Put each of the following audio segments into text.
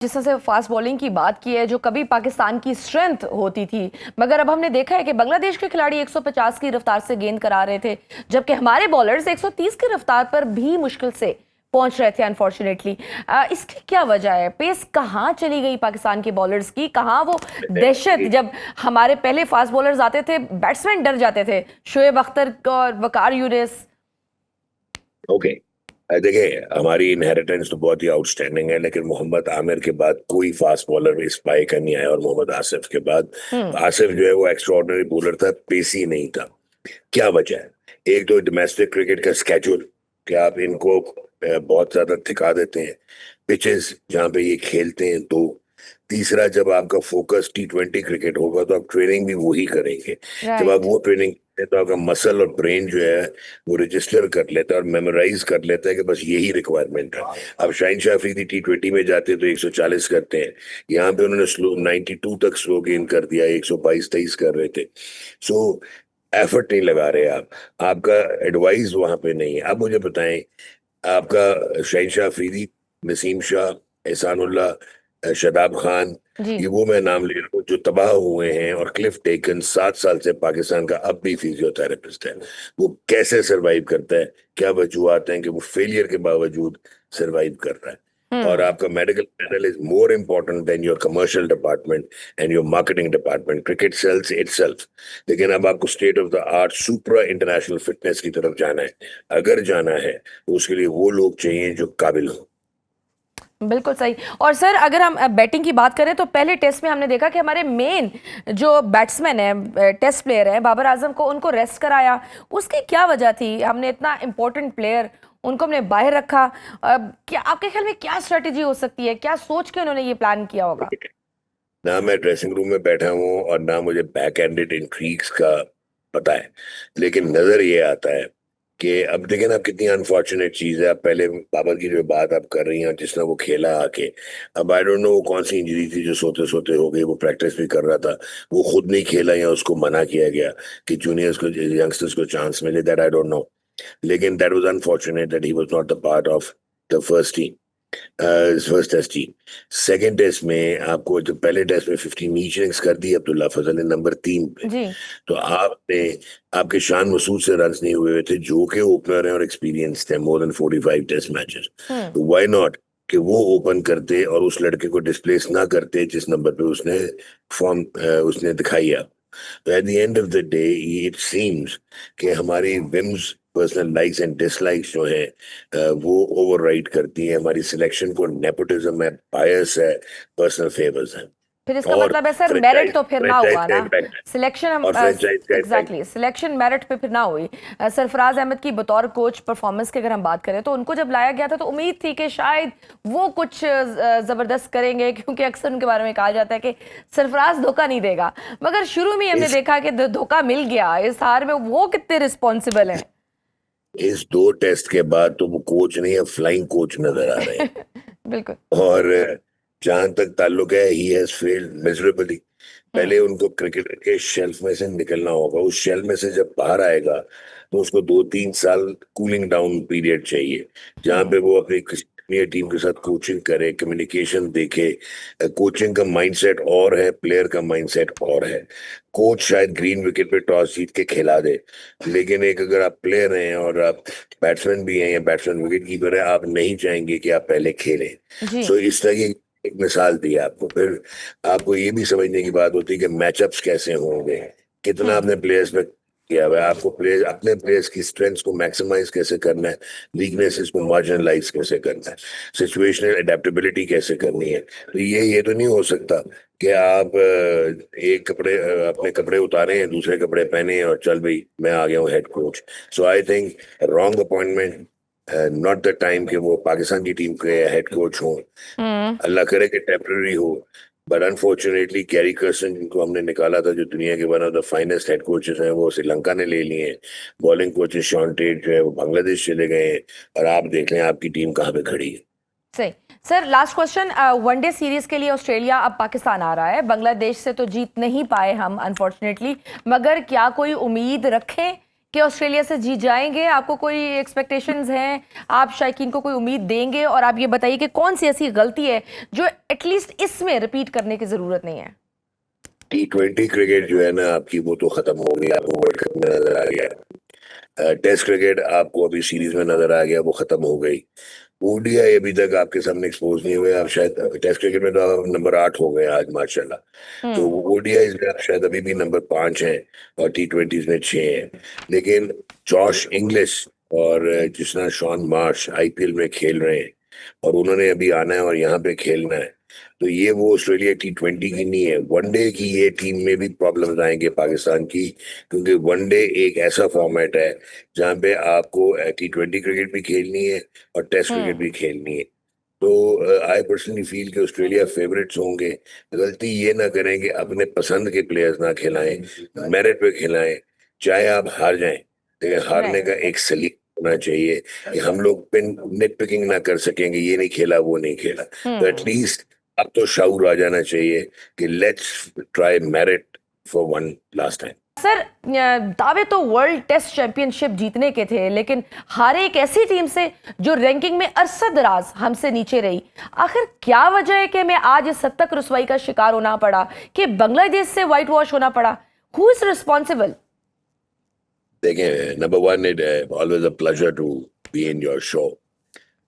जिस तरह से फास्ट बॉलिंग की बात की है, जो कभी पाकिस्तान की स्ट्रेंथ होती थी, मगर अब हमने देखा है कि बांग्लादेश के खिलाड़ी 150 की रफ्तार से गेंद करा रहे थे, जबकि हमारे बॉलर्स 130 की रफ्तार पर भी मुश्किल से पहुंच रहे थे अनफॉर्चुनेटली। इसकी क्या वजह है? पेस कहाँ चली गई पाकिस्तान के बॉलर्स की? कहाँ वो दहशत? जब हमारे पहले फास्ट बॉलर्स आते थे, बैट्समैन डर जाते थे, शोएब अख्तर और वकार यूनिस। ओके, देखिए हमारी इनहेरिटेंस तो बहुत ही आउटस्टैंडिंग है, लेकिन मोहम्मद आमिर के बाद कोई फास्ट बॉलर इस पाई का नहीं आया, और मोहम्मद आसिफ के बाद आसिफ जो है वो एक्स्ट्राऑर्डिनरी बॉलर था, पेसी नहीं था। क्या वजह है? एक तो डोमेस्टिक क्रिकेट का स्केड्यूल, कि आप इनको बहुत ज्यादा थका देते हैं, पिचेस जहाँ पे ये खेलते हैं। तो तीसरा, जब आपका फोकस T20 क्रिकेट होगा तो आप ट्रेनिंग भी वही करेंगे। जब आप राइट। वो ट्रेनिंग तो आपका मसल और ब्रेन जो है वो रजिस्टर कर लेता है और मेमोराइज कर लेता है कि बस यही रिक्वायरमेंट है। अब शाहिन शाह अफरीदी T20 में जाते तो 140 करते हैं, यहाँ पे उन्होंने स्लो 92 तक स्लो गेन कर दिया, 122-23 कर रहे थे। सो एफर्ट नहीं लगा रहे आप, आपका एडवाइस वहां पे नहीं है। अब मुझे बताएं, आपका शाहिन शाह अफरीदी, नसीम शाह, एहसानुल्लाह, शदाब खान, जी। ये वो मैं नाम ले रहा हूँ जो तबाह हुए हैं। और क्लिफ टेकन 7 साल से पाकिस्तान का अब भी फिजियोथेरेपिस्ट है। वो कैसे सरवाइव करता है? क्या वजूहत हैं कि वो फेलियर के बावजूद सरवाइव कर रहा है? और आपका medical panel is more important than your commercial department and your marketing department. Cricket sales itself. लेकिन अब आपको state of the art supra international fitness की तरफ जाना है। अगर जाना है तो उसके लिए वो लोग चाहिए जो काबिल हो। बिल्कुल सही। और सर, अगर हम बैटिंग की बात करें तो पहले टेस्ट में हमने देखा कि हमारे मेन जो बैट्समैन है, टेस्ट प्लेयर है, बाबर आजम को उनको रेस्ट कराया। उसकी क्या वजह थी? हमने इतना इंपॉर्टेंट प्लेयर उनको हमने बाहर रखा। क्या आपके ख्याल में क्या स्ट्रेटेजी हो सकती है? क्या सोच के उन्होंने ये प्लान किया होगा? ना मैं ड्रेसिंग रूम में बैठा हूँ और ना मुझे बैक एंडेड इंट्रीग्स का पता है, लेकिन नजर ये आता है कि अब देखें ना, कितनी अनफॉर्चुनेट चीज है। अब पहले बाबर की जो बात आप कर रही हैं, जिसने वो खेला आके, अब आई डोंट नो वो कौन सी इंजरी थी जो सोते सोते हो गई। वो प्रैक्टिस भी कर रहा था, वो खुद नहीं खेला या उसको मना किया गया कि जूनियर्स को, यंगस्टर्स को चांस मिले, दैट आई डोंट नो। लेकिन that was unfortunate that he was not the part of the first team, first test team. Second test में आपको, जो पहले टेस्ट में 15 इनिंग्स कर दी अब्दुल्ला फजल ने नंबर 3 पे, जी। तो आपने, आपके शान मसूद से रन नहीं हुए थे जो कि ओपनर हैं और एक्सपीरियंस थे, मोर देन 45 टेस्ट मैचेस। हम्म। तो व्हाई नॉट कि वो ओपन करते और उस लड़के को डिस्प्लेस ना करते जिस नंबर पे उसने फॉर्म उसने दिखाई है। तो at the end of the day it seems कि हमारी whims, personal likes and dislikes जो है वो ओवरराइड करती है हमारी सिलेक्शन को। नेपोटिज्म है, बायस है, पर्सनल फेवर्स है, फिर इसका और मतलब है सर, मेरिट फ्रेंचाइज तो फिर ना फ्रेंचाइज हुआ का ना। इम्पैक्ट है, सिलेक्शन, और फ्रेंचाइज का इम्पैक्ट। एग्जैक्टली, सिलेक्शन मेरिट पे फिर ना हुई। सरफराज अहमद की बतौर कोच परफॉर्मेंस की अगर हम बात करें तो उनको जब लाया गया था तो उम्मीद थी कि शायद वो कुछ जबरदस्त करेंगे, क्योंकि अक्सर उनके बारे में कहा जाता है कि सरफराज धोखा नहीं देगा। मगर शुरू में हमने इस देखा कि धोखा मिल गया। इस हार में वो कितने रिस्पॉन्सिबल हैं? इस 2 टेस्ट के बाद तो वो कोच नहीं है, फ्लाइंग कोच नजर आ रहे हैं। बिल्कुल। और जहां तक ताल्लुक है, ही हैज फेल्ड मिजरेबली। हम्म। पहले उनको क्रिकेट के शेल्फ में से निकलना होगा। उस शेल्फ में से जब बाहर आएगा तो उसको 2-3 साल कूलिंग डाउन पीरियड चाहिए, जहां पे वो अपनी अपनी टीम के साथ कोचिंग करे, कम्युनिकेशन देखे। कोचिंग का माइंडसेट और है, प्लेयर का माइंडसेट और है। कोच शायद ग्रीन विकेट पे टॉस जीत के खिला दे, लेकिन एक अगर आप प्लेयर हैं और आप बैट्समैन भी हैं या बैट्समैन विकेट कीपर है, आप नहीं चाहेंगे कि आप पहले खेलें। जी। सो इस तरह की एक मिसाल दी आपको। फिर आपको ये भी समझने की बात होती है कि मैचअप्स कैसे होंगे, कितना हम्म। आपने प्लेयर्स में किया हुआ है, आपको प्लेयर्स, अपने प्लेयर्स की स्ट्रेंथ्स को मैक्सिमाइज कैसे करना है, वीकनेसेस को मार्जिनलाइज कैसे करना है, सिचुएशनल एडेप्टेबिलिटी कैसे करनी है। तो ये तो नहीं हो सकता कि आप एक कपड़े, अपने कपड़े उतारे हैं, दूसरे कपड़े पहने हैं और चल भाई मैं आ गया हूँ head coach. So I think wrong appointment, not the time कि वो पाकिस्तान की टीम के हेड कोच हों। हम्म। अल्लाह करे कि टेम्पररी हो, बट अनफॉर्चुनेटली गैरी कर्सन, जिनको हमने निकाला था जो दुनिया के one of the finest head coaches हैं, वो श्रीलंका ने ले लिए हैं। बॉलिंग कोचेस शॉन टेट जो है वो बांग्लादेश चले गए हैं, और आप देख लें आपकी टीम कहाँ पे खड़ी है। सही। Sir, last question. One day series के लिए ऑस्ट्रेलिया अब पाकिस्तान आ रहा है। बांग्लादेश से तो जीत नहीं पाए हम अनफॉर्चुनेटली, मगर क्या कोई उम्मीद रखें कि ऑस्ट्रेलिया से जीत जाएंगे? आपको कोई एक्सपेक्टेशंस हैं? आप शायकीन को कोई उम्मीद देंगे? और आप ये बताइए कि कौन सी ऐसी गलती है जो एटलीस्ट इसमें रिपीट करने की जरूरत नहीं है? T20 क्रिकेट जो है ना आपकी, वो तो खत्म हो गई, आपको वर्ल्ड कप में नजर आ गया। टेस्ट क्रिकेट आपको अभी सीरीज में नजर आ गया, वो खत्म हो गई। ओडीआई अभी तक आपके सामने एक्सपोज नहीं हुए। आप शायद टेस्ट क्रिकेट में तो आप नंबर 8 हो गए आज माशाल्लाह। तो हम्म। ओडीआई में आप शायद अभी भी नंबर 5 हैं और T20 में 6 हैं। लेकिन जॉश इंग्लिश और जिस तरह शॉन मार्श आईपीएल में खेल रहे हैं और उन्होंने अभी आना है और यहाँ पे खेलना है, तो ये वो ऑस्ट्रेलिया T20 की नहीं है, वनडे की। ये टीम में भी प्रॉब्लम्स आएंगे पाकिस्तान की, क्योंकि वनडे एक ऐसा फॉर्मेट है जहाँ पे आपको T20 क्रिकेट भी खेलनी है और टेस्ट क्रिकेट हम्म। भी खेलनी है। तो आई पर्सनली फील कि ऑस्ट्रेलिया फेवरेट्स होंगे। गलती ये ना करें कि अपने पसंद के प्लेयर्स ना खिलाएं, मेरिट पे खिलाएं, चाहे आप हार जाएं, लेकिन हारने राइट। का एक सलीका होना चाहिए कि हम लोग पिन नेट पिकिंग ना कर सकेंगे, ये नहीं खेला वो नहीं खेला। तो हम्म। एटलीस्ट अब तो शाऊर आ जाना चाहिए कि let's try merit for one last time. Sir, दावे तो वर्ल्ड टेस्ट चैंपियनशिप जीतने के थे, लेकिन हारे एक ऐसी टीम से जो रैंकिंग में अरसद दराज हमसे नीचे रही। आखिर क्या वजह है कि हमें आज इस हद तक रुसवाई का शिकार होना पड़ा, कि बांग्लादेश से व्हाइट वॉश होना पड़ा? Who is responsible? देखें, number one, it always a pleasure to be in your show.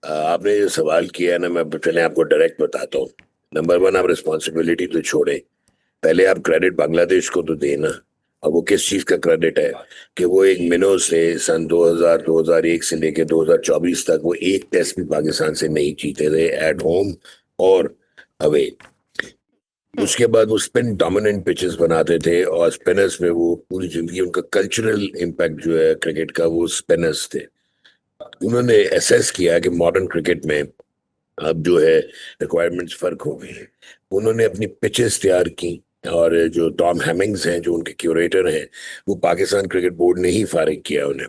आपने जो सवाल किया है ना, मैं पहले आपको डायरेक्ट बताता हूँ। नंबर वन, आप रिस्पॉन्सिबिलिटी तो छोड़े, पहले आप क्रेडिट बांग्लादेश को तो देना। और वो किस चीज का क्रेडिट है कि वो एक मिनट से सन 2000 2001 से लेकर 2024 तक वो एक टेस्ट भी पाकिस्तान से नहीं जीते थे, एट होम और अवे। उसके बाद वो स्पिन डोमिनेंट पिचेस बनाते थे और स्पिनर्स में वो पूरी जिंदगी, उनका कल्चरल इम्पैक्ट जो है क्रिकेट का, वो स्पिनर्स थे। उन्होंने एसेस किया कि मॉडर्न क्रिकेट में अब जो है रिक्वायरमेंट्स फर्क हो गई हैं। उन्होंने अपनी पिचेस तैयार की और जो टॉम हेमिंग्स हैं जो उनके क्यूरेटर हैं, वो पाकिस्तान क्रिकेट बोर्ड ने ही फारिग किया उन्हें।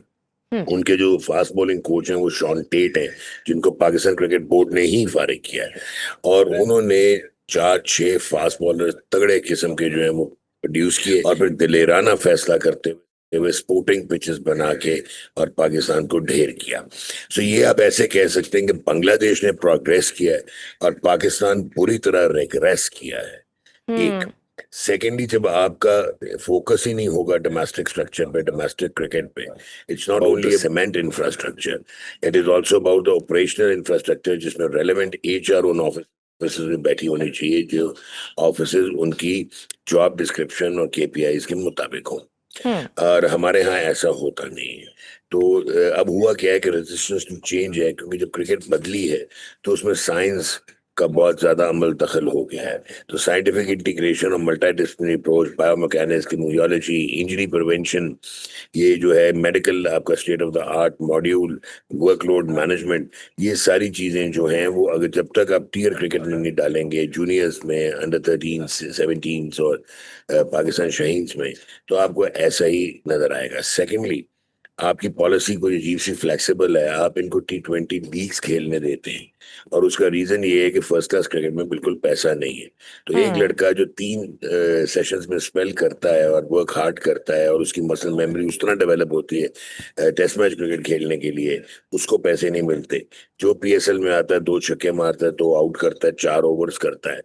हम्म। उनके जो फास्ट बॉलिंग कोच हैं वो शॉन टेट हैं, जिनको पाकिस्तान क्रिकेट बोर्ड ने ही फारिग किया है। और उन्होंने 4-6 फास्ट बॉलर तगड़े किस्म के जो है वो प्रोड्यूस किए और फिर दिलेराना फैसला करते हुए स्पोर्टिंग पिचेस बना के और पाकिस्तान को ढेर किया। सो ये आप ऐसे कह सकते हैं कि बांग्लादेश ने प्रोग्रेस किया है और पाकिस्तान पूरी तरह रेग्रेस किया है। एक, हम्म। सेकेंडली, जब आपका फोकस ही नहीं होगा डोमेस्टिक स्ट्रक्चर पे, डोमेस्टिक क्रिकेट पे, it's not only cement infrastructure, it is also about the operational infrastructure, जिसमें रेलेवेंट एचआर उन ऑफिस में बैठी होनी चाहिए, जो ऑफिस उनकी जॉब डिस्क्रिप्शन और केपीआईज के मुताबिक हो। हम्म। और हमारे यहाँ ऐसा होता नहीं है। तो अब हुआ क्या है कि रेजिस्टेंस टू चेंज है, क्योंकि जब क्रिकेट बदली है तो उसमें साइंस का बहुत ज्यादा अमल दखल हो गया है। तो साइंटिफिक इंटीग्रेशन और मल्टी डिसिप्लिनरी अप्रोच, बायोमैकेनिक्स, किमोलॉजी, इंजरी प्रिवेंशन, ये जो है मेडिकल आपका state of the art module, workload management, ये सारी चीजें जो हैं वो अगर जब तक आप टीयर क्रिकेट में नहीं डालेंगे, जूनियर्स में, अंडर 13 17 और पाकिस्तान शाहीन्स में, तो आपको ऐसा ही नजर आएगा। सेकेंडली, आपकी पॉलिसी कोई अजीब सी फ्लेक्सिबल है, आप इनको T20 लीग्स खेलने देते हैं और उसका रीजन ये है कि फर्स्ट क्लास क्रिकेट में बिल्कुल पैसा नहीं है। तो एक हम्म। लड़का जो 3 सेशंस में स्पेल करता है और वर्क हार्ड करता है और उसकी मसल मेमोरी उस तरह डेवलप होती है टेस्ट मैच क्रिकेट खेलने के लिए, उसको पैसे नहीं मिलते। जो पीएसएल में आता है 2 छक्के मारता है, 2 आउट करता है, 4 ओवर्स करता है,